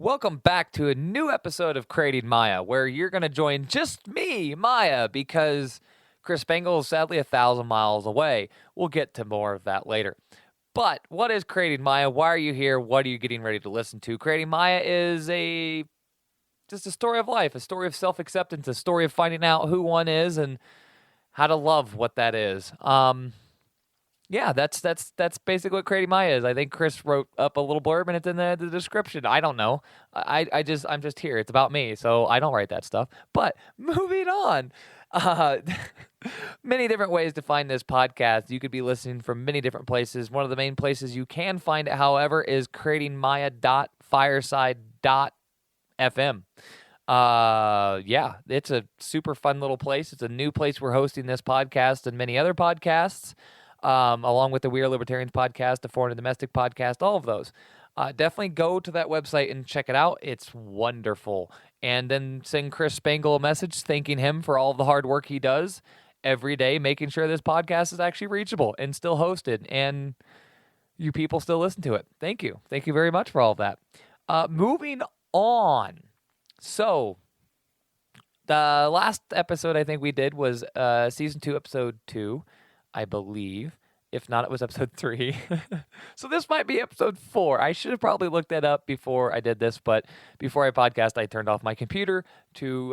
Welcome back to a new episode of Creating Miah, where you're going to join just me, Miah, because Chris Spangle is sadly 1,000 miles away. We'll get to more of that later. But what is Creating Miah? Why are you here? What are you getting ready to listen to? Creating Miah is just a story of life, a story of self-acceptance, a story of finding out who one is and how to love what that is. Yeah, that's basically what Creating Miah is. I think Chris wrote up a little blurb and it's in the description. I don't know. I'm just here. It's about me, so I don't write that stuff. But moving on. Uh, many different ways to find this podcast. You could be listening from many different places. One of the main places you can find it, however, is creatingmiah.fireside.fm. Yeah, it's a super fun little place. It's a new place we're hosting this podcast and many other podcasts. Along with the We Are Libertarians podcast, the Foreign and Domestic podcast, all of those. Definitely go to that website and check it out. It's wonderful. And then send Chris Spangle a message thanking him for all the hard work he does every day, making sure this podcast is actually reachable and still hosted, and you people still listen to it. Thank you. Thank you very much for all of that. Moving on. So, the last episode I think we did was Season 2, Episode 2. I believe. If not, it was episode 3. So this might be episode 4. I should have probably looked that up before I did this, but before I podcast, I turned off my computer to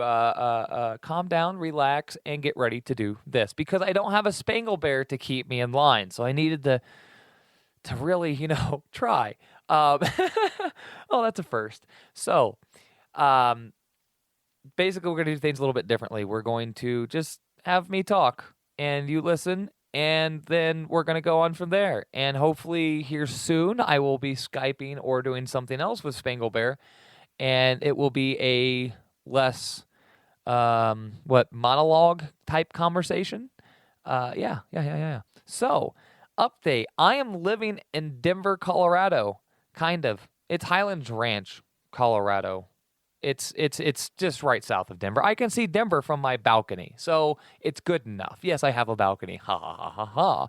calm down, relax, and get ready to do this because I don't have a Spangle Bear to keep me in line. So I needed to really, try. Oh, that's a first. So basically, we're going to do things a little bit differently. We're going to just have me talk and you listen. And then we're going to go on from there. And hopefully here soon, I will be Skyping or doing something else with Spangle Bear. And it will be a less, monologue type conversation. Yeah. So, update. I am living in Denver, Colorado. Kind of. It's Highlands Ranch, Colorado. It's just right south of Denver. I can see Denver from my balcony, so it's good enough. Yes, I have a balcony. Ha, ha, ha, ha, ha.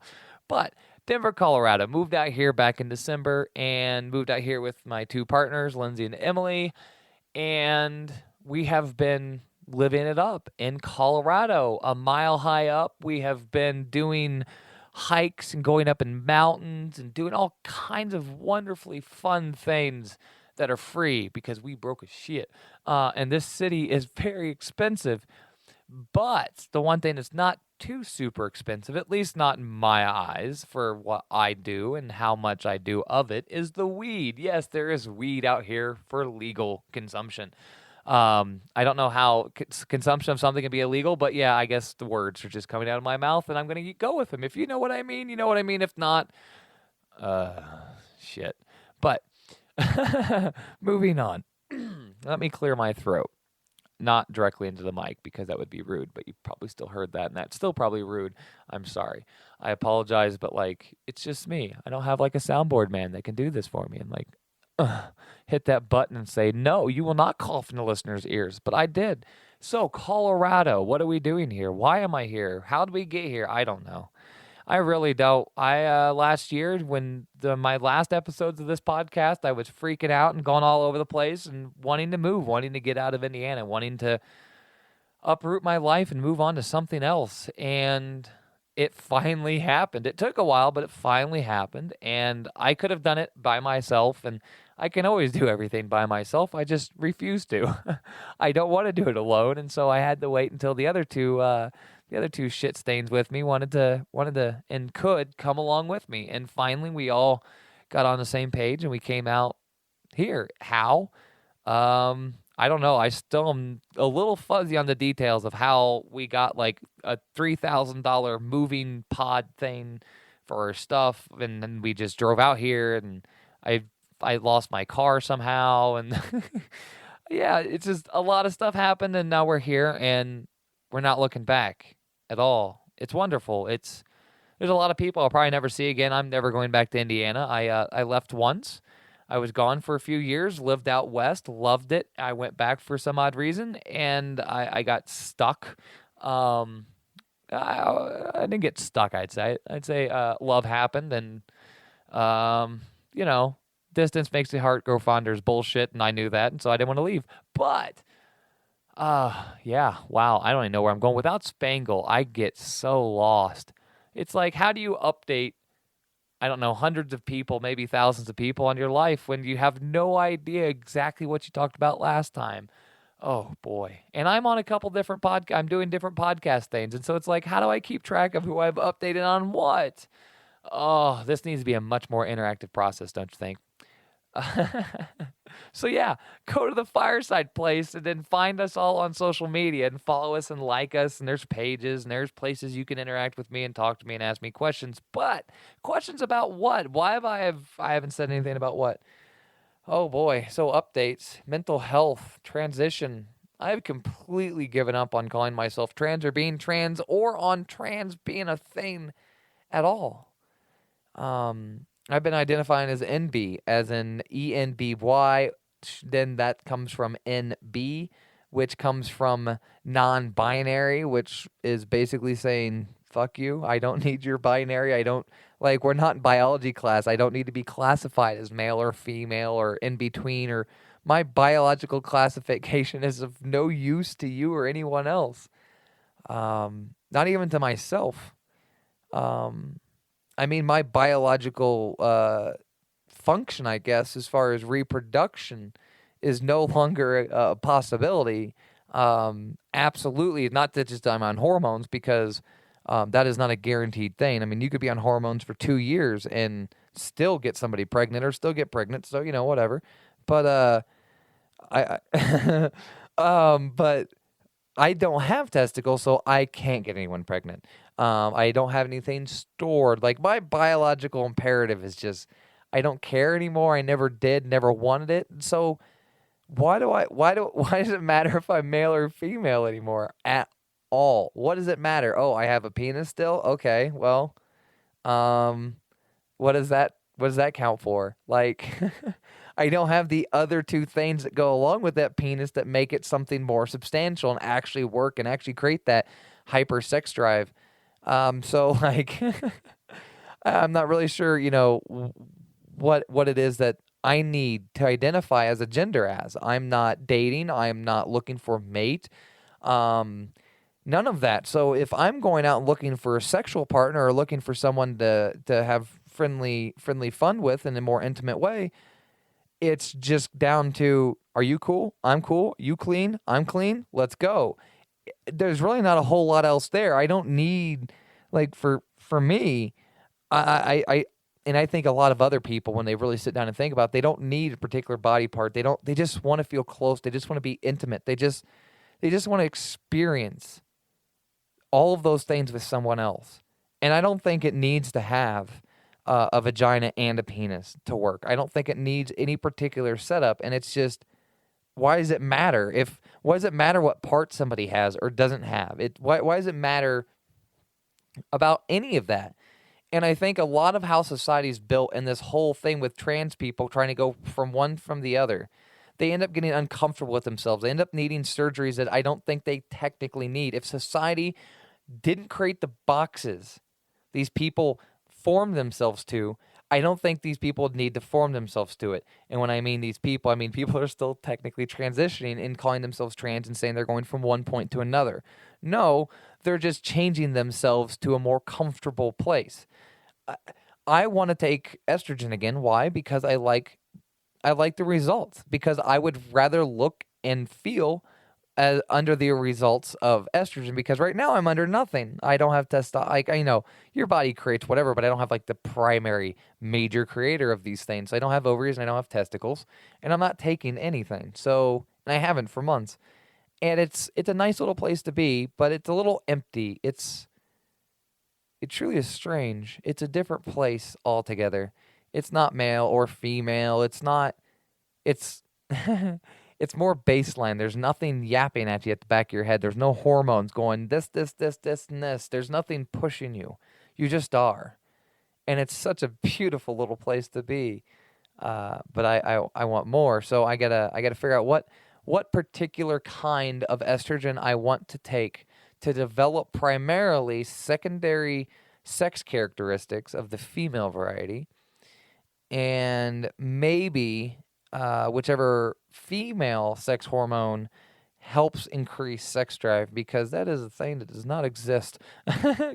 But Denver, Colorado. Moved out here back in December and moved out here with my two partners, Lindsay and Emily. And we have been living it up in Colorado, a mile high up. We have been doing hikes and going up in mountains and doing all kinds of wonderfully fun things that are free because we broke as shit. And this city is very expensive. But the one thing that's not too super expensive, at least not in my eyes, for what I do and how much I do of it, is the weed. Yes, there is weed out here for legal consumption. I don't know how consumption of something can be illegal, but yeah, I guess the words are just coming out of my mouth, and I'm going to go with them. If you know what I mean, you know what I mean. If not, shit. But moving on. Let me clear my throat. Not directly into the mic because that would be rude, but you probably still heard that, and that's still probably rude. I'm sorry. I apologize, but it's just me. I don't have a soundboard man that can do this for me and hit that button and say, no, you will not cough in the listener's ears. But I did. So, Colorado, what are we doing here? Why am I here? How did we get here? I don't know. I really don't. Last year, when my last episodes of this podcast, I was freaking out and going all over the place and wanting to move, wanting to get out of Indiana, wanting to uproot my life and move on to something else. And it finally happened. It took a while, but it finally happened. And I could have done it by myself, and I can always do everything by myself. I just refuse to. I don't want to do it alone, and so I had to wait until the other two shit stains with me wanted to and could come along with me. And finally we all got on the same page and we came out here. How? I don't know. I still am a little fuzzy on the details of how we got a $3,000 moving pod thing for our stuff. And then we just drove out here and I lost my car somehow. And yeah, it's just a lot of stuff happened and now we're here and we're not looking back at all. It's wonderful. There's a lot of people I'll probably never see again. I'm never going back to Indiana. I left once. I was gone for a few years, lived out west, loved it. I went back for some odd reason, and I got stuck. I didn't get stuck, I'd say. Love happened, and, Distance makes the heart grow fonder is bullshit, and I knew that, and so I didn't want to leave. But, yeah, wow, I don't even know where I'm going. Without Spangle, I get so lost. It's like, how do you update, I don't know, hundreds of people, maybe thousands of people on your life when you have no idea exactly what you talked about last time? Oh boy. And I'm on a couple different I'm doing different podcast things. And so it's like, how do I keep track of who I've updated on what? Oh, this needs to be a much more interactive process, don't you think? So yeah, go to the Fireside Place and then find us all on social media and follow us and like us. And there's pages and there's places you can interact with me and talk to me and ask me questions. But questions about what? Why I haven't said anything about what? Oh boy. So updates, mental health, transition. I've completely given up on calling myself trans or being trans or on trans being a thing at all. I've been identifying as NB, as in ENBY. Then that comes from NB, which comes from non-binary, which is basically saying, fuck you. I don't need your binary. I don't, like, we're not in biology class. I don't need to be classified as male or female or in between, or my biological classification is of no use to you or anyone else. Not even to myself. I mean, my biological function, I guess, as far as reproduction, is no longer a possibility. Absolutely, not that just I'm on hormones, because that is not a guaranteed thing. I mean, you could be on hormones for 2 years and still get somebody pregnant or still get pregnant, so, you know, whatever. But but I don't have testicles, so I can't get anyone pregnant. I don't have anything stored. Like, my biological imperative is just, I don't care anymore. I never did, never wanted it. So why does it matter if I'm male or female anymore at all? What does it matter? Oh, I have a penis still? Okay, well, what does that count for? Like, I don't have the other two things that go along with that penis that make it something more substantial and actually work and actually create that hyper sex drive. So like, I'm not really sure, you know, what it is that I need to identify as a gender as. I'm not dating. I'm not looking for a mate. None of that. So if I'm going out and looking for a sexual partner or looking for someone to have friendly fun with in a more intimate way, it's just down to, are you cool? I'm cool. You clean? I'm clean. Let's go. There's really not a whole lot else there. I don't need, like, for me, I and I think a lot of other people, when they really sit down and think about it, they don't need a particular body part. They just want to feel close. They just want to be intimate. They just want to experience all of those things with someone else. And I don't think it needs to have a vagina and a penis to work. I don't think it needs any particular setup. And it's just, why does it matter? Why does it matter what part somebody has or doesn't have? Why does it matter about any of that? And I think a lot of how society's built in this whole thing with trans people trying to go from one from the other, they end up getting uncomfortable with themselves. They end up needing surgeries that I don't think they technically need. If society didn't create the boxes these people form themselves to, I don't think these people need to form themselves to it. And when I mean these people, I mean people are still technically transitioning and calling themselves trans and saying they're going from one point to another. No, they're just changing themselves to a more comfortable place. I want to take estrogen again. Why? Because I like the results. Because I would rather look and feel under the results of estrogen, because right now I'm under nothing. I don't have testosterone. Like, I know your body creates whatever, but I don't have like the primary major creator of these things. I don't have ovaries and I don't have testicles, and I'm not taking anything. So, and I haven't for months. And it's a nice little place to be, but it's a little empty. It truly is strange. It's a different place altogether. It's not male or female. It's it's more baseline. There's nothing yapping at you at the back of your head. There's no hormones going this, and this. There's nothing pushing you. You just are. And it's such a beautiful little place to be. But I want more. So I gotta figure out what particular kind of estrogen I want to take to develop primarily secondary sex characteristics of the female variety. and maybe whichever female sex hormone helps increase sex drive, because that is a thing that does not exist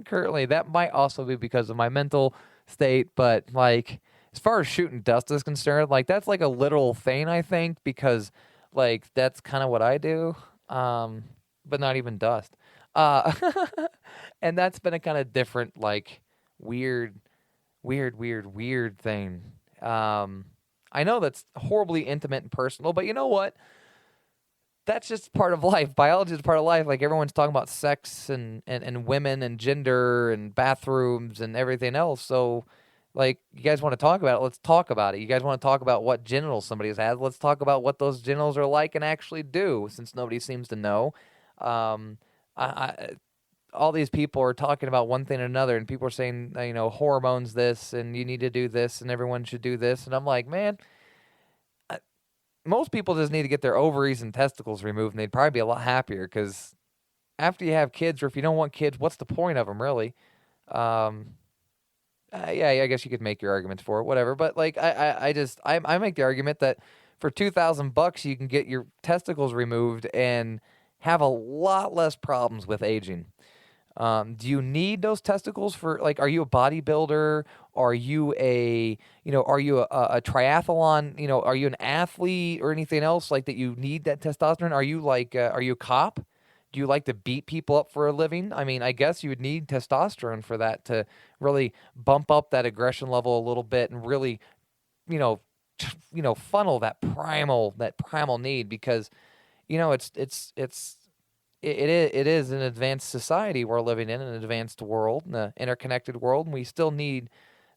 currently. That might also be because of my mental state, but like as far as shooting dust is concerned, like that's like a literal thing, I think, because like that's kind of what I do, but not even dust. Uh, and that's been a kind of different, like weird thing. I know that's horribly intimate and personal, but you know what? That's just part of life. Biology is part of life. Like everyone's talking about sex and women and gender and bathrooms and everything else. So, like, you guys want to talk about it? Let's talk about it. You guys want to talk about what genitals somebody has had? Let's talk about what those genitals are like and actually do, since nobody seems to know. Um, I all these people are talking about one thing or another, and people are saying, hormones this, and you need to do this, and everyone should do this. And I'm like, man, most people just need to get their ovaries and testicles removed, and they'd probably be a lot happier, because after you have kids, or if you don't want kids, what's the point of them, really? Yeah, I guess you could make your arguments for it, whatever. But like, I make the argument that for $2,000 you can get your testicles removed and have a lot less problems with aging. Do you need those testicles for, like, are you a bodybuilder? Are you a triathlon? Are you an athlete or anything else like that you need that testosterone? Are you are you a cop? Do you like to beat people up for a living? I mean, I guess you would need testosterone for that to really bump up that aggression level a little bit and really, you know, funnel that primal need, because, it is an advanced society we're living in, an advanced world, an interconnected world, and we still need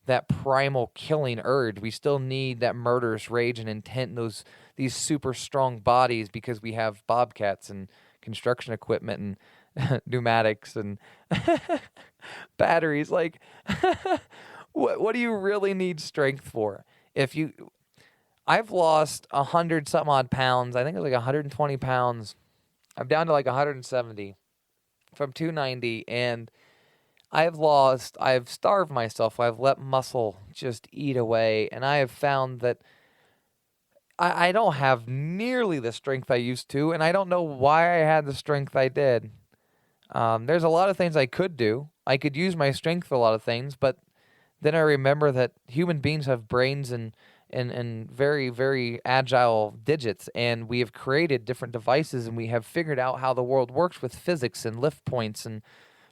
that primal killing urge. We still need that murderous rage and intent in these super strong bodies, because we have bobcats and construction equipment and pneumatics and batteries. Like, what do you really need strength for? I've lost 100 some odd pounds. I think it was like 120 pounds. I'm down to like 170 from 290, and I've starved myself. I've let muscle just eat away, and I have found that I don't have nearly the strength I used to, and I don't know why I had the strength I did. There's a lot of things I could do. I could use my strength for a lot of things, but then I remember that human beings have brains and very, very agile digits, and we have created different devices, and we have figured out how the world works with physics and lift points and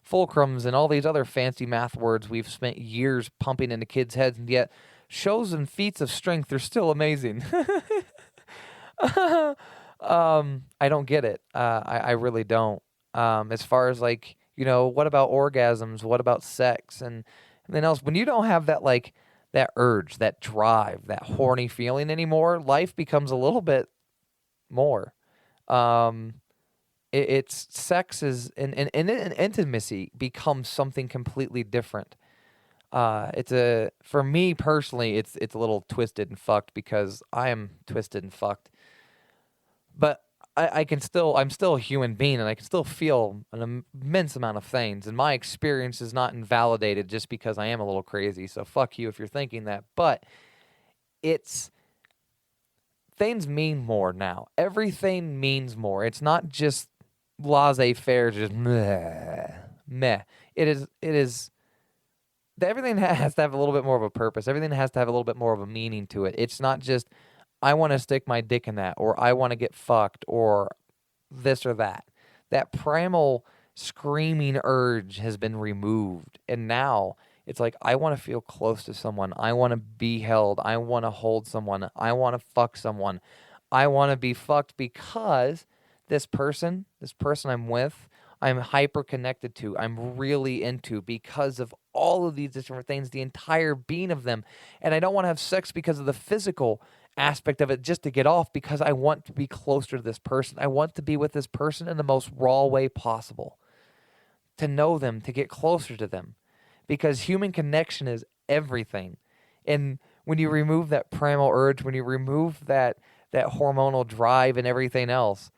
fulcrums and all these other fancy math words we've spent years pumping into kids' heads, and yet shows and feats of strength are still amazing. I don't get it. I really don't. As far as like, what about orgasms? What about sex? And then else, when you don't have that, like, that urge, that drive, that horny feeling anymore, life becomes a little bit more. It's sex is and intimacy becomes something completely different. For me personally, it's a little twisted and fucked, because I am twisted and fucked. But I'm still a human being, and I can still feel an immense amount of things. And my experience is not invalidated just because I am a little crazy. So fuck you if you're thinking that. But things mean more now. Everything means more. It's not just laissez-faire, just meh. It is. Everything has to have a little bit more of a purpose. Everything has to have a little bit more of a meaning to it. It's not just, I want to stick my dick in that, or I want to get fucked, or this or that. That primal screaming urge has been removed. And now it's like, I want to feel close to someone. I want to be held. I want to hold someone. I want to fuck someone. I want to be fucked because this person I'm with, I'm hyper connected to, I'm really into, because of all of these different things, the entire being of them. And I don't want to have sex because of the physical aspect of it, just to get off, because I want to be closer to this person. I want to be with this person in the most raw way possible, to know them, to get closer to them, because human connection is everything. And when you remove that primal urge, when you remove that hormonal drive and everything else,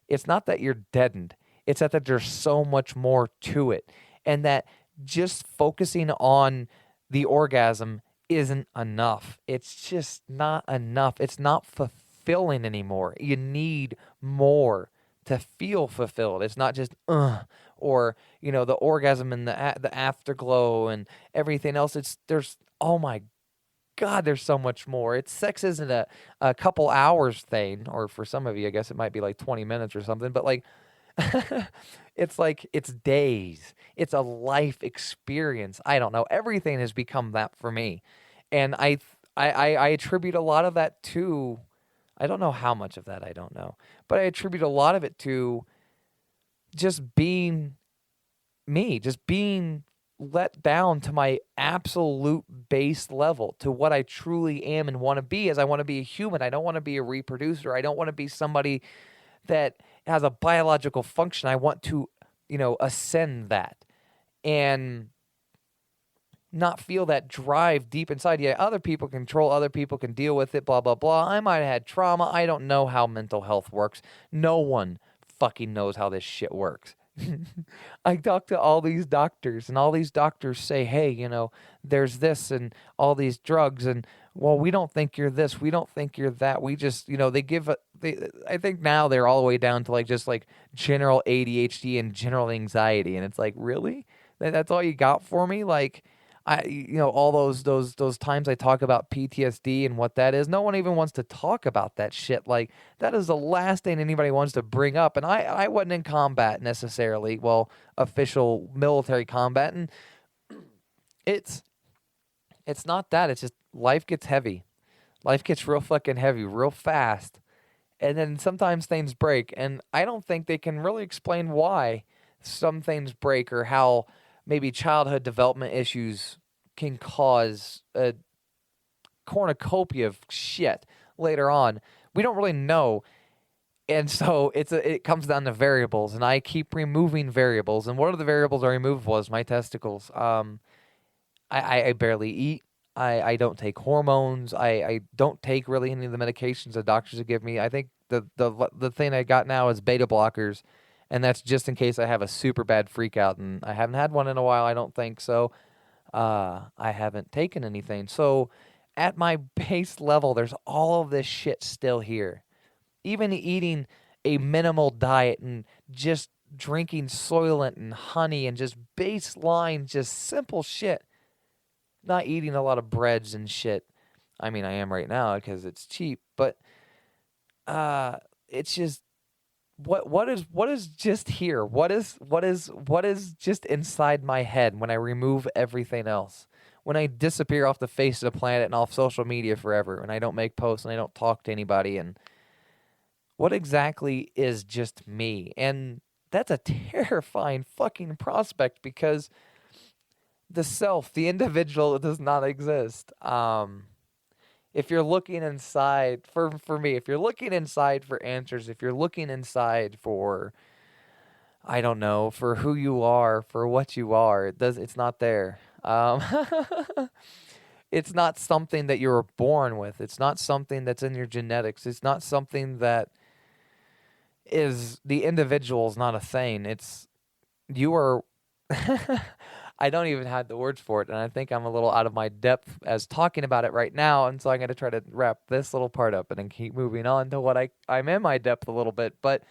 it's not that you're deadened. It's that there's so much more to it. And that just focusing on the orgasm isn't enough. It's just not enough. It's not fulfilling anymore. You need more to feel fulfilled. It's not just or the orgasm and the afterglow and everything else. There's oh my God, there's so much more. Sex isn't a couple hours thing, or for some of you, I guess it might be like 20 minutes or something, but like it's days. It's a life experience. I don't know. Everything has become that for me. And I attribute a lot of that to, I don't know how much of that, I don't know. But I attribute a lot of it to just being me, just being let down to my absolute base level, to what I truly am and want to be. As I want to be a human. I don't want to be a reproducer. I don't want to be somebody that has a biological function. I want to, ascend that and not feel that drive deep inside. Yeah, other people control, other people can deal with it, blah, blah, blah. I might have had trauma. I don't know how mental health works. No one fucking knows how this shit works. I talk to all these doctors, and all these doctors say, hey, there's this and all these drugs, and well, we don't think you're this, we don't think you're that. We just, I think now they're all the way down to like just like general ADHD and general anxiety, and it's like, really? That's all you got for me? Like, all those times I talk about PTSD and what that is, no one even wants to talk about that shit. Like, that is the last thing anybody wants to bring up. And I wasn't in combat necessarily, well, official military combat, and it's not that. It's just life gets heavy. Life gets real fucking heavy real fast. And then sometimes things break, and I don't think they can really explain why some things break, or how maybe childhood development issues can cause a cornucopia of shit later on. We don't really know. And so it comes down to variables, and I keep removing variables. And one of the variables I removed was my testicles. I barely eat. I don't take hormones. I don't take really any of the medications the doctors would give me. I think the thing I got now is beta blockers, and that's just in case I have a super bad freak out, and I haven't had one in a while, I don't think. So I haven't taken anything. So at my base level, there's all of this shit still here. Even eating a minimal diet and just drinking Soylent and honey and just baseline, just simple shit. Not eating a lot of breads and shit. I mean, I am right now because it's cheap, but it's just what is just here? What is just inside my head when I remove everything else? When I disappear off the face of the planet and off social media forever, and I don't make posts and I don't talk to anybody, and what exactly is just me? And that's a terrifying fucking prospect, because the self, the individual, does not exist. If you're looking inside, for me, if you're looking inside for answers, if you're looking inside for, I don't know, for who you are, for what you are, it's not there. It's not something that you were born with. It's not something that's in your genetics. It's not something that is, the individual is not a thing. You are, I don't even have the words for it, and I think I'm a little out of my depth as talking about it right now, and so I'm going to try to wrap this little part up and then keep moving on to what I'm in my depth a little bit, but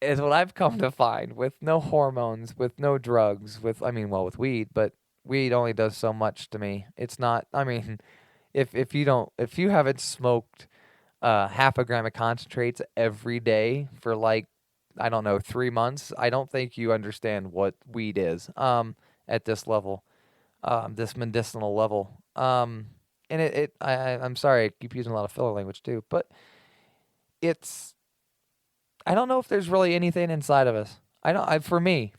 is what I've come to find, with no hormones, with no drugs, with weed, but weed only does so much to me. It's not, if you haven't smoked half a gram of concentrates every day for like, I don't know, 3 months, I don't think you understand what weed is at this level, this medicinal level. And I'm sorry, I keep using a lot of filler language too, but I don't know if there's really anything inside of us. For me,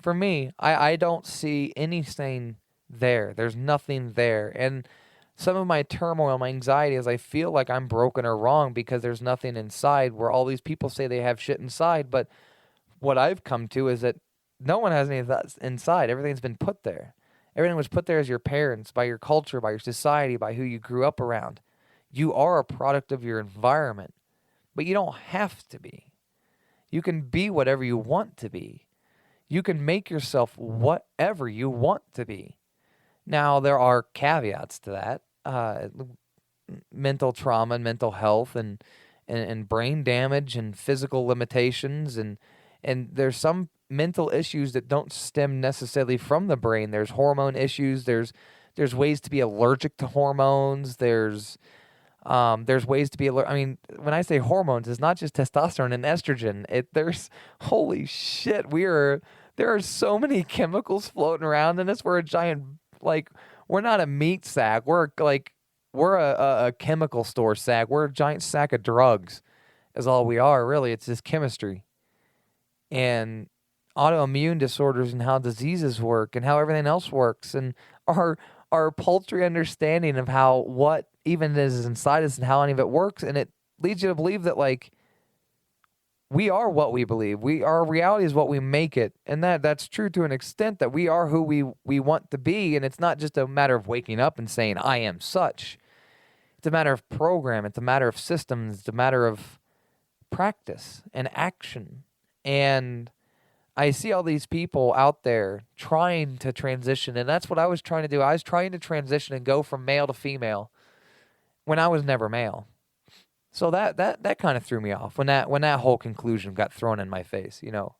I don't see anything there. There's nothing there. And some of my turmoil, my anxiety is I feel like I'm broken or wrong because there's nothing inside, where all these people say they have shit inside. But what I've come to is that no one has any of that inside. Everything's been put there. Everything was put there as your parents, by your culture, by your society, by who you grew up around. You are a product of your environment, but you don't have to be. You can be whatever you want to be. You can make yourself whatever you want to be. Now, there are caveats to that. uh, mental trauma and mental health and brain damage and physical limitations and there's some mental issues that don't stem necessarily from the brain. There's hormone issues. There's ways to be allergic to hormones. There's ways to be I mean, when I say hormones, it's not just testosterone and estrogen. There's holy shit. There are so many chemicals floating around in us. We're a giant we're not a meat sack. We're a chemical store sack. We're a giant sack of drugs. Is all we are really. It's just chemistry and autoimmune disorders and how diseases work and how everything else works and our paltry understanding of how what even is inside us and how any of it works, and it leads you to believe that we are what we believe. Our reality is what we make it, and that's true to an extent that we are who we want to be, and it's not just a matter of waking up and saying I am such. It's a matter of program. It's a matter of systems. It's a matter of practice and action. And I see all these people out there trying to transition, and that's what I was trying to do. I was trying to transition and go from male to female when I was never male. So that kind of threw me off when that whole conclusion got thrown in my face. You know,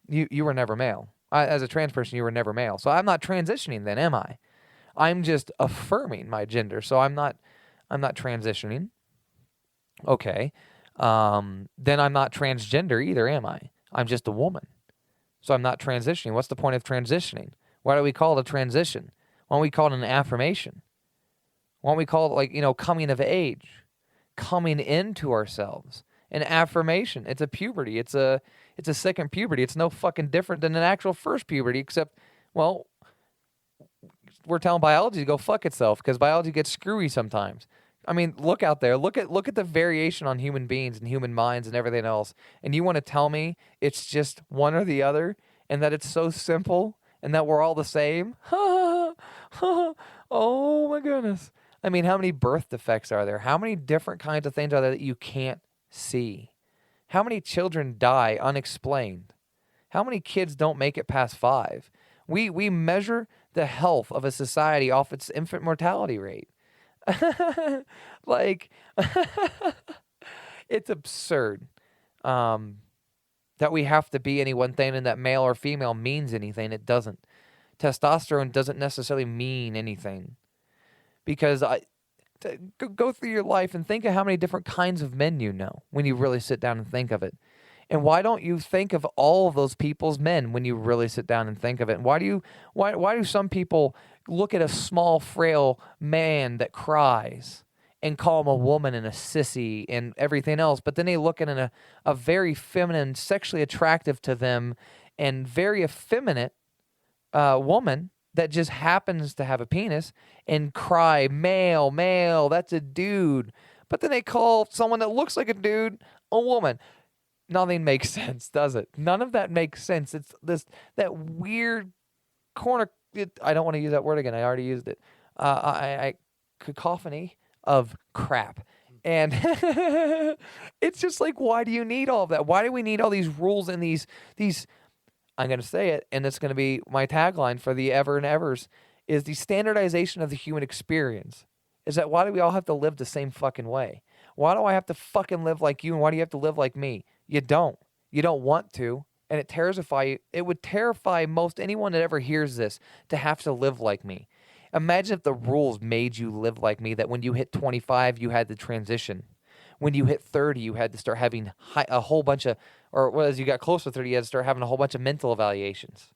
you were never male. As a trans person, you were never male. So I'm not transitioning then, am I? I'm just affirming my gender. So I'm not transitioning. Okay. Then I'm not transgender either, am I? I'm just a woman. So I'm not transitioning. What's the point of transitioning? Why do we call it a transition? Why don't we call it an affirmation? Why don't we call it coming of age, coming into ourselves, an affirmation? It's a puberty. It's a second puberty. It's no fucking different than an actual first puberty, except, well, we're telling biology to go fuck itself because biology gets screwy sometimes. I mean, look out there. Look at the variation on human beings and human minds and everything else. And you want to tell me it's just one or the other and that it's so simple and that we're all the same? Oh my goodness. I mean, how many birth defects are there? How many different kinds of things are there that you can't see? How many children die unexplained? How many kids don't make it past 5? We measure the health of a society off its infant mortality rate. It's absurd that we have to be any one thing and that male or female means anything. It doesn't. Testosterone doesn't necessarily mean anything because go through your life and think of how many different kinds of men you know when you really sit down and think of it. And why don't you think of all of those people's men when you really sit down and think of it? And why do some people look at a small, frail man that cries and call him a woman and a sissy and everything else, but then they look at a very feminine, sexually attractive to them and very effeminate woman that just happens to have a penis and cry, male, male, that's a dude. But then they call someone that looks like a dude a woman. Nothing makes sense, does it? None of that makes sense. It's that weird corner. I don't want to use that word again. I already used it. Cacophony of crap. And it's just like, why do you need all of that? Why do we need all these rules and these? I'm going to say it, and it's going to be my tagline for the ever and evers, is the standardization of the human experience. Is that why do we all have to live the same fucking way? Why do I have to fucking live like you, and why do you have to live like me? You don't. You don't want to, and it terrifies you. It would terrify most anyone that ever hears this to have to live like me. Imagine if the rules made you live like me, that when you hit 25, you had to transition. When you hit 30, you had to start having a whole bunch of, as you got close to 30, you had to start having a whole bunch of mental evaluations.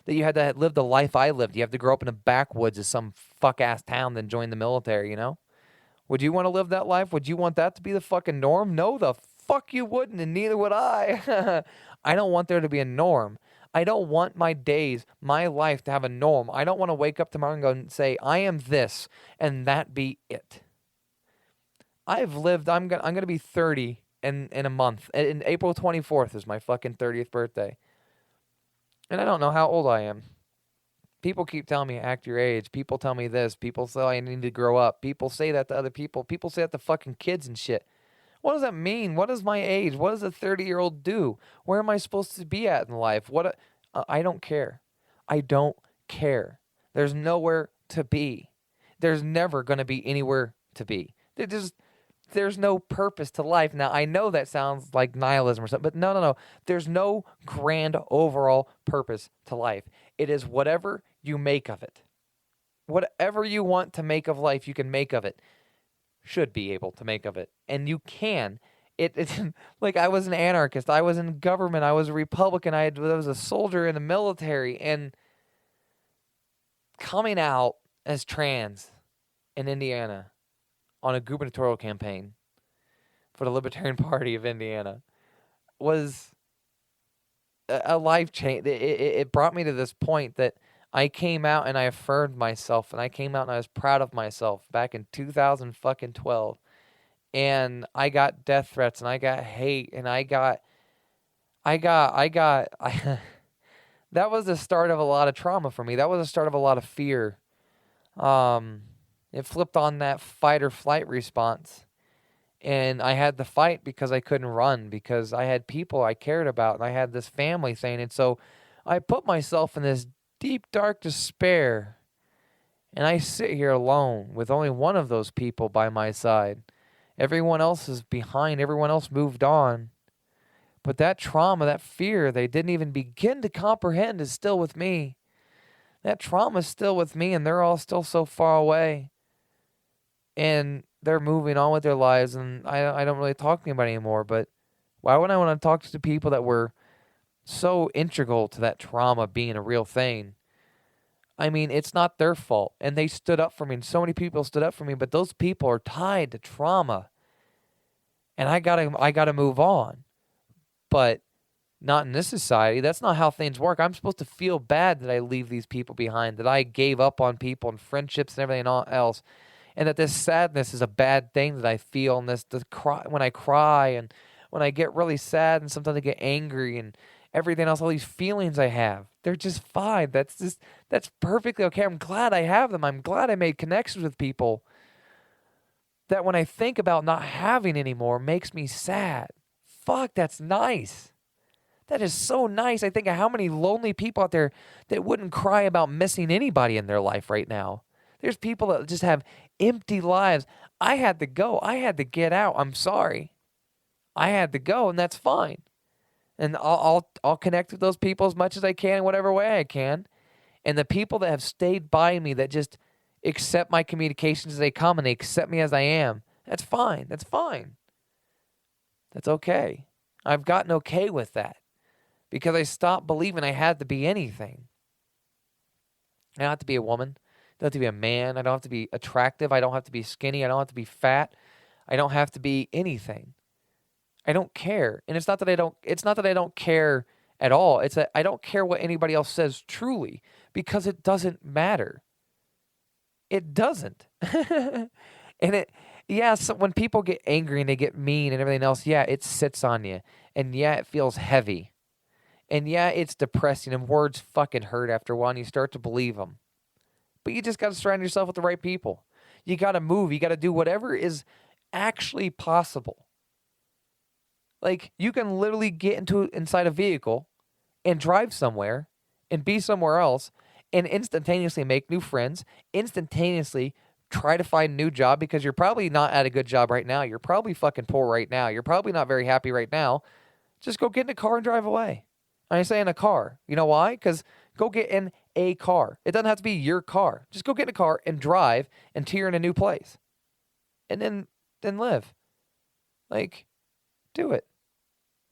That you had to live the life I lived. You have to grow up in the backwoods of some fuck-ass town, then join the military, Would you want to live that life? Would you want that to be the fucking norm? No, the fuck you wouldn't, and neither would I. I don't want there to be a norm. I don't want my days, my life to have a norm. I don't want to wake up tomorrow and go and say, I am this, and that be it. I've lived, I'm gonna be 30 in a month. In April 24th is my fucking 30th birthday. And I don't know how old I am. People keep telling me act your age. People tell me this. People say I need to grow up. People say that to other people. People say that to fucking kids and shit. What does that mean? What is my age? What does a 30-year-old do? Where am I supposed to be at in life? I don't care. I don't care. There's nowhere to be. There's never going to be anywhere to be. There's no purpose to life. Now, I know that sounds like nihilism or something, but no. There's no grand overall purpose to life. It is whatever you make of it. Whatever you want to make of life, you can make of it. Should be able to make of it. And you can. It's like I was an anarchist. I was in government. I was a Republican. I was a soldier in the military. And coming out as trans in Indiana on a gubernatorial campaign for the Libertarian Party of Indiana was a life change. It brought me to this point that I came out and I affirmed myself, and I came out and I was proud of myself back in 2012. And I got death threats, and I got hate, and I got that was the start of a lot of trauma for me. That was the start of a lot of fear. It flipped on that fight or flight response. And I had to fight because I couldn't run, because I had people I cared about, and I had this family thing. And so I put myself in this deep, dark despair. And I sit here alone with only one of those people by my side. Everyone else is behind. Everyone else moved on. But that trauma, that fear they didn't even begin to comprehend is still with me. That trauma is still with me, and they're all still so far away. And they're moving on with their lives, and I don't really talk to anybody anymore. But why would I want to talk to the people that were so integral to that trauma being a real thing? I mean, it's not their fault. And they stood up for me, and so many people stood up for me, but those people are tied to trauma. And I gotta move on. But not in this society. That's not how things work. I'm supposed to feel bad that I leave these people behind, that I gave up on people and friendships and everything else, and that this sadness is a bad thing that I feel, and when I cry and when I get really sad, and sometimes I get angry and everything else, all these feelings I have, they're just fine. That's perfectly okay. I'm glad I have them. I'm glad I made connections with people that when I think about not having anymore makes me sad. Fuck, that's nice. That is so nice. I think of how many lonely people out there that wouldn't cry about missing anybody in their life right now. There's people that just have empty lives. I had to go. I had to get out. I'm sorry. I had to go, and that's fine. And I'll connect with those people as much as I can in whatever way I can. And the people that have stayed by me, that just accept my communications as they come, and they accept me as I am, that's fine. That's fine. That's okay. I've gotten okay with that because I stopped believing I had to be anything. I don't have to be a woman. I don't have to be a man. I don't have to be attractive. I don't have to be skinny. I don't have to be fat. I don't have to be anything. I don't care. And it's not that I don't care at all. It's that I don't care what anybody else says truly, because it doesn't matter. It doesn't. So when people get angry and they get mean and everything else, yeah, it sits on you. And yeah, it feels heavy. And yeah, it's depressing, and words fucking hurt after a while, and you start to believe them. But you just got to surround yourself with the right people. You got to move. You got to do whatever is actually possible. Like, you can literally get inside a vehicle and drive somewhere and be somewhere else and instantaneously make new friends, instantaneously try to find a new job, because you're probably not at a good job right now. You're probably fucking poor right now. You're probably not very happy right now. Just go get in a car and drive away. I say in a car. You know why? Because go get in a car. It doesn't have to be your car. Just go get in a car and drive until you're in a new place. And then live. Like, do it.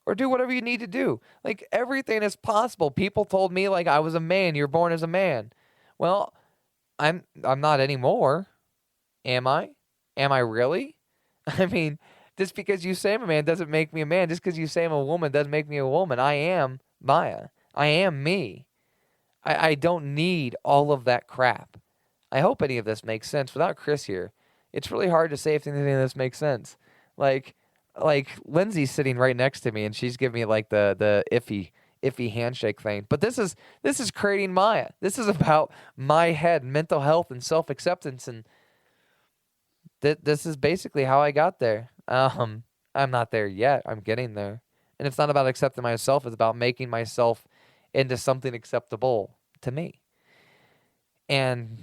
Or do whatever you need to do. Like, everything is possible. People told me, like, I was a man. You're born as a man. Well, I'm not anymore. Am I? Am I really? I mean, just because you say I'm a man doesn't make me a man. Just because you say I'm a woman doesn't make me a woman. I am Miah. I am me. I don't need all of that crap. I hope any of this makes sense. Without Chris here, it's really hard to say if anything of this makes sense. Like Lindsay's sitting right next to me, and she's giving me like the iffy handshake thing. But this is creating Miah. This is about my head, mental health, and self-acceptance, and this is basically how I got there. I'm not there yet. I'm getting there. And it's not about accepting myself. It's about making myself into something acceptable to me. And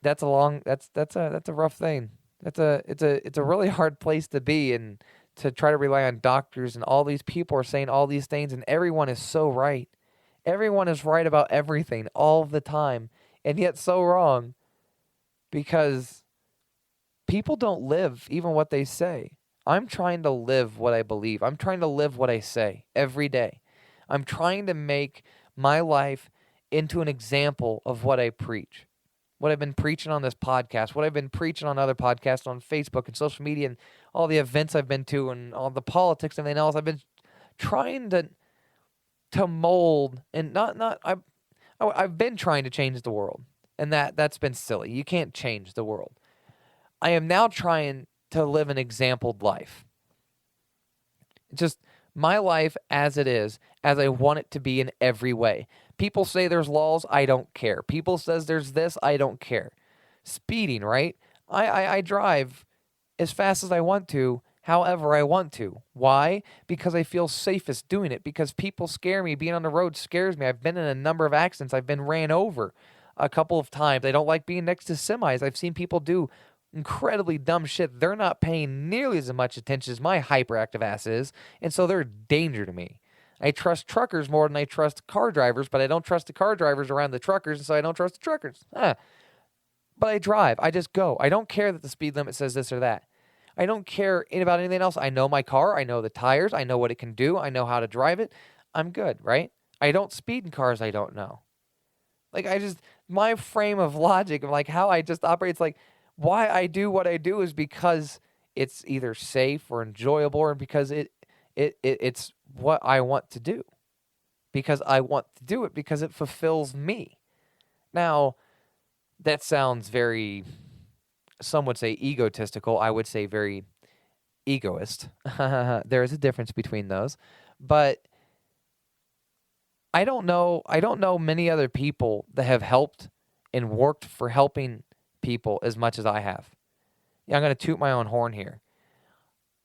that's a rough thing. It's a really hard place to be, and to try to rely on doctors, and all these people are saying all these things, and everyone is so right. Everyone is right about everything all the time, and yet so wrong, because people don't live even what they say. I'm trying to live what I believe. I'm trying to live what I say every day. I'm trying to make my life into an example of what I preach. What I've been preaching on this podcast, what I've been preaching on other podcasts, on Facebook and social media, and all the events I've been to, and all the politics and everything else. I've been trying to mold, and I've been trying to change the world, and that's been silly. You can't change the world. I am now trying to live an exampled life. Just my life as it is, as I want it to be in every way. People say there's laws, I don't care. People says there's this, I don't care. Speeding, right? I drive as fast as I want to, however I want to. Why? Because I feel safest doing it. Because people scare me. Being on the road scares me. I've been in a number of accidents. I've been ran over a couple of times. I don't like being next to semis. I've seen people do incredibly dumb shit. They're not paying nearly as much attention as my hyperactive ass is, and so they're a danger to me. I trust truckers more than I trust car drivers, but I don't trust the car drivers around the truckers, and so I don't trust the truckers. But I drive. I just go. I don't care that the speed limit says this or that. I don't care about anything else. I know my car. I know the tires. I know what it can do. I know how to drive it. I'm good, right? I don't speed in cars I don't know. Like, my frame of logic of like how I just operate, it's like, why I do what I do is because it's either safe or enjoyable, or because it's what I want to do. Because I want to do it because it fulfills me. Now, that sounds very, some would say egotistical. I would say very egoist. There is a difference between those. But I don't know many other people that have helped and worked for helping people as much as I have. Yeah, I'm going to toot my own horn here.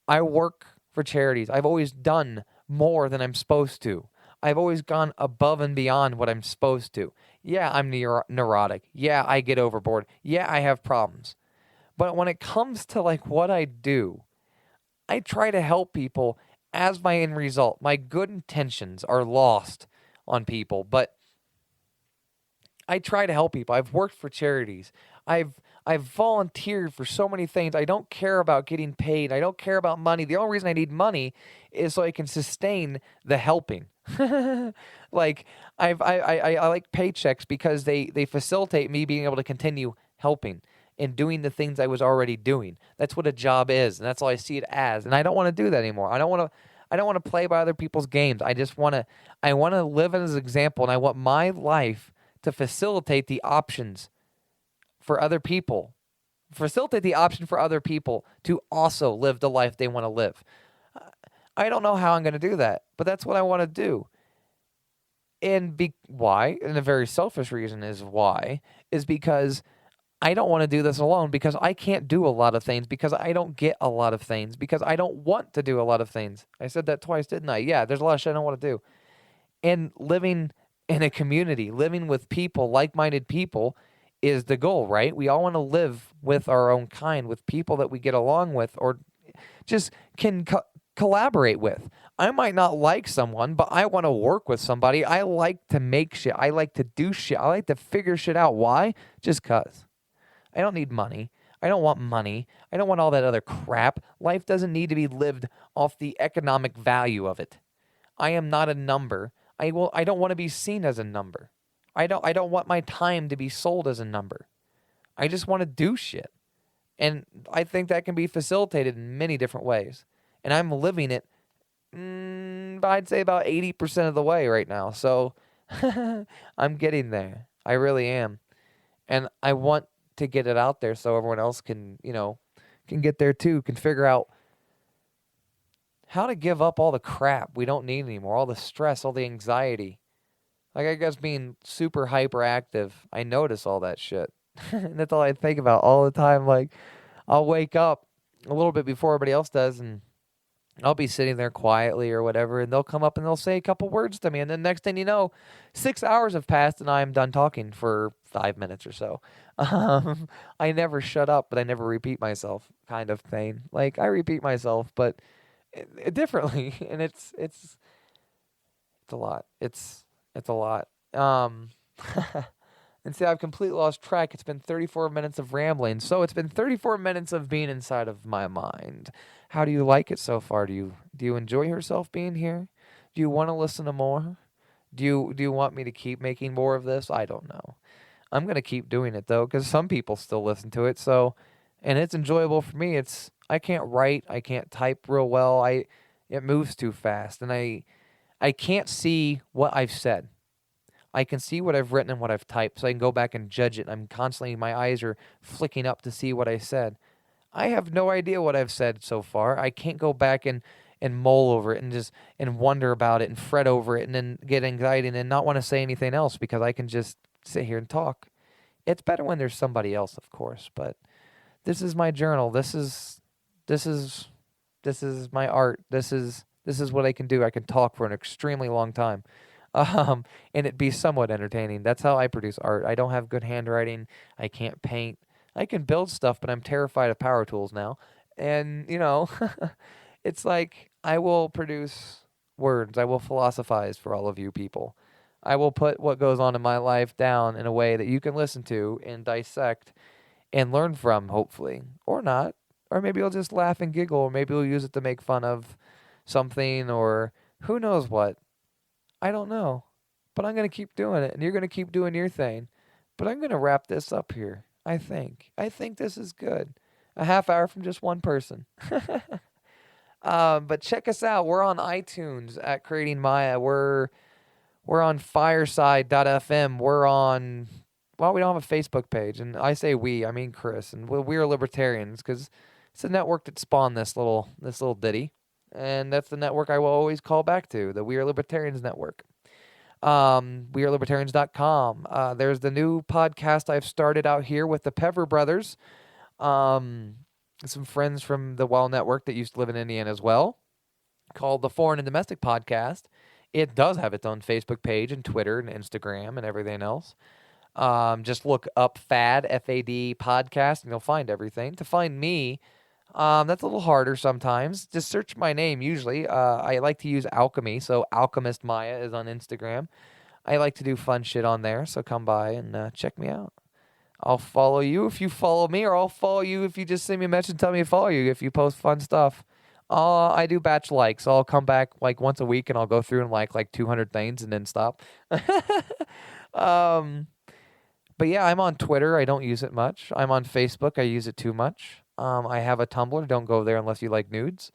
I work for charities. I've always done more than I'm supposed to. I've always gone above and beyond what I'm supposed to. Yeah, I'm neurotic. Yeah, I get overboard. Yeah, I have problems. But when it comes to like what I do, I try to help people as my end result. My good intentions are lost on people, but I try to help people. I've worked for charities. I've volunteered for so many things. I don't care about getting paid. I don't care about money. The only reason I need money is so I can sustain the helping. Like I like paychecks because they facilitate me being able to continue helping and doing the things I was already doing. That's what a job is, and that's all I see it as. And I don't want to do that anymore. I don't want to play by other people's games. I want to live as an example, and I want my life to facilitate the options for other people. Facilitate the option for other people to also live the life they want to live. I don't know how I'm going to do that, but that's what I want to do. And why? And a very selfish reason is because I don't want to do this alone, because I can't do a lot of things, because I don't get a lot of things, because I don't want to do a lot of things. I said that twice, didn't I? Yeah, there's a lot of shit I don't want to do. And living in a community, living with people, like-minded people, is the goal, right? We all want to live with our own kind, with people that we get along with, or just can collaborate with. I might not like someone, but I want to work with somebody. I like to make shit. I like to do shit. I like to figure shit out. Why? Just 'cause. I don't need money. I don't want money. I don't want all that other crap. Life doesn't need to be lived off the economic value of it. I am not a number. I don't want to be seen as a number. I don't want my time to be sold as a number. I just want to do shit. And I think that can be facilitated in many different ways. And I'm living it, I'd say about 80% of the way right now. So I'm getting there. I really am. And I want to get it out there so everyone else can get there too, can figure out how to give up all the crap we don't need anymore, all the stress, all the anxiety. Like, I guess being super hyperactive, I notice all that shit. And that's all I think about all the time. Like, I'll wake up a little bit before everybody else does, and I'll be sitting there quietly or whatever, and they'll come up and they'll say a couple words to me, and then next thing you know, 6 hours have passed, and I'm done talking for 5 minutes or so. I never shut up, but I never repeat myself, kind of thing. Like I repeat myself, but differently, and it's a lot. It's a lot. And see, I've completely lost track. It's been 34 minutes of rambling. So it's been 34 minutes of being inside of my mind. How do you like it so far? Do you enjoy yourself being here? Do you want to listen to more? Do you want me to keep making more of this? I don't know. I'm gonna keep doing it though, because some people still listen to it. So, and it's enjoyable for me. I can't write. I can't type real well. It moves too fast, and I can't see what I've said. I can see what I've written and what I've typed, so I can go back and judge it. I'm constantly, my eyes are flicking up to see what I said. I have no idea what I've said so far. I can't go back and mull over it and just and wonder about it and fret over it and then get anxiety and then not want to say anything else because I can just sit here and talk. It's better when there's somebody else, of course, but this is my journal. This is this is my art. This is what I can do. I can talk for an extremely long time. And it be somewhat entertaining. That's how I produce art. I don't have good handwriting. I can't paint. I can build stuff, but I'm terrified of power tools now. And, it's like I will produce words. I will philosophize for all of you people. I will put what goes on in my life down in a way that you can listen to and dissect and learn from, hopefully. Or not. Or maybe you'll just laugh and giggle, or maybe you'll use it to make fun of something, or who knows what. I don't know. But I'm going to keep doing it, and you're going to keep doing your thing. But I'm going to wrap this up here, I think. I think this is good. A half hour from just one person. But check us out. We're on iTunes at Creating Miah. We're on Fireside.fm. We're on... Well, we don't have a Facebook page. And I say we, I mean Chris. And we are Libertarians, because it's the network that spawned this little ditty. And that's the network I will always call back to, the We Are Libertarians network. WeAreLibertarians.com. There's the new podcast I've started out here with the Pever brothers. Some friends from the WOW network that used to live in Indiana as well, called the Foreign and Domestic Podcast. It does have its own Facebook page and Twitter and Instagram and everything else. Just look up FAD, F-A-D podcast, and you'll find everything. To find me, that's a little harder sometimes. Just search my name usually. I like to use Alchemy, so Alchemist Miah is on Instagram. I like to do fun shit on there, so come by and check me out. I'll follow you if you follow me, or I'll follow you if you just send me a message and tell me to follow you if you post fun stuff. I do batch likes, so I'll come back like once a week and I'll go through and like 200 things and then stop. But yeah, I'm on Twitter. I don't use it much. I'm on Facebook. I use it too much. I have a Tumblr. Don't go there unless you like nudes.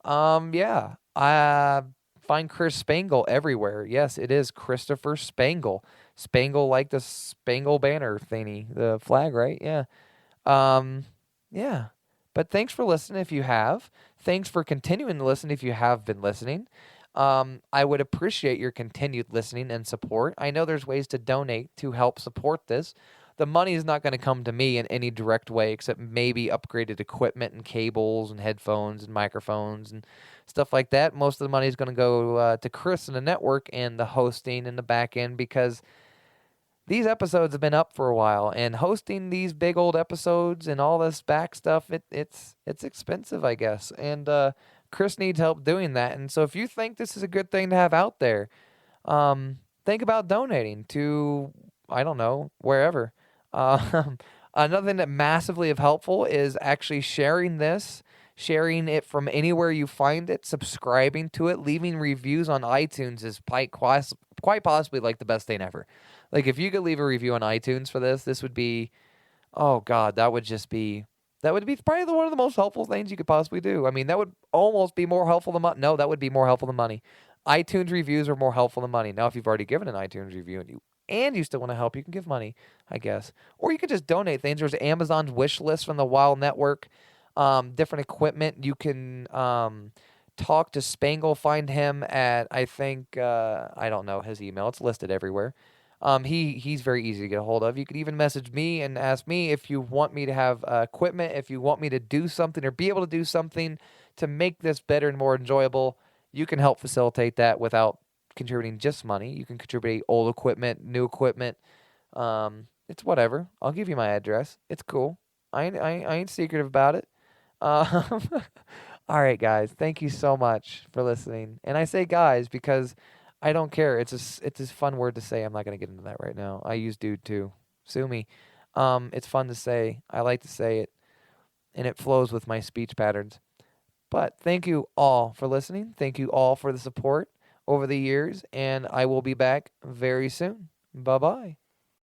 Yeah. I find Chris Spangle everywhere. Yes, it is Christopher Spangle. Spangle like the Spangle Banner thingy, the flag, right? Yeah. Yeah. But thanks for listening if you have. Thanks for continuing to listen if you have been listening. I would appreciate your continued listening and support. I know there's ways to donate to help support this. The money is not going to come to me in any direct way except maybe upgraded equipment and cables and headphones and microphones and stuff like that. Most of the money is going to go to Chris and the network and the hosting and the back end, because these episodes have been up for a while, and hosting these big old episodes and all this back stuff, it's expensive, I guess. And Chris needs help doing that. And so if you think this is a good thing to have out there, think about donating to, I don't know, wherever. Another thing that massively is helpful is actually sharing this, sharing it from anywhere you find it, subscribing to it, leaving reviews on iTunes is quite possibly like the best thing ever. Like if you could leave a review on iTunes for this would be, oh God, that would be probably one of the most helpful things you could possibly do. I mean, that would almost be more helpful than money. No, that would be more helpful than money. iTunes reviews are more helpful than money. Now, if you've already given an iTunes review and you still want to help, you can give money, I guess. Or you could just donate things. There's Amazon's wish list from the WOW Network, different equipment. You can talk to Spangle, find him at, I think, I don't know his email. It's listed everywhere. He's very easy to get a hold of. You could even message me and ask me if you want me to have equipment, if you want me to do something or be able to do something to make this better and more enjoyable. You can help facilitate that without contributing just money. You can contribute old equipment, new equipment, It's whatever. I'll give you my address. It's cool. I ain't secretive about it. Um, all right, guys. Thank you so much for listening. And I say guys because I don't care. It's a fun word to say. I'm not gonna get into that right now. I use dude too. Sue me. It's fun to say. I like to say it, and it flows with my speech patterns. But thank you all for listening. Thank you all for the support over the years, and I will be back very soon. Bye bye.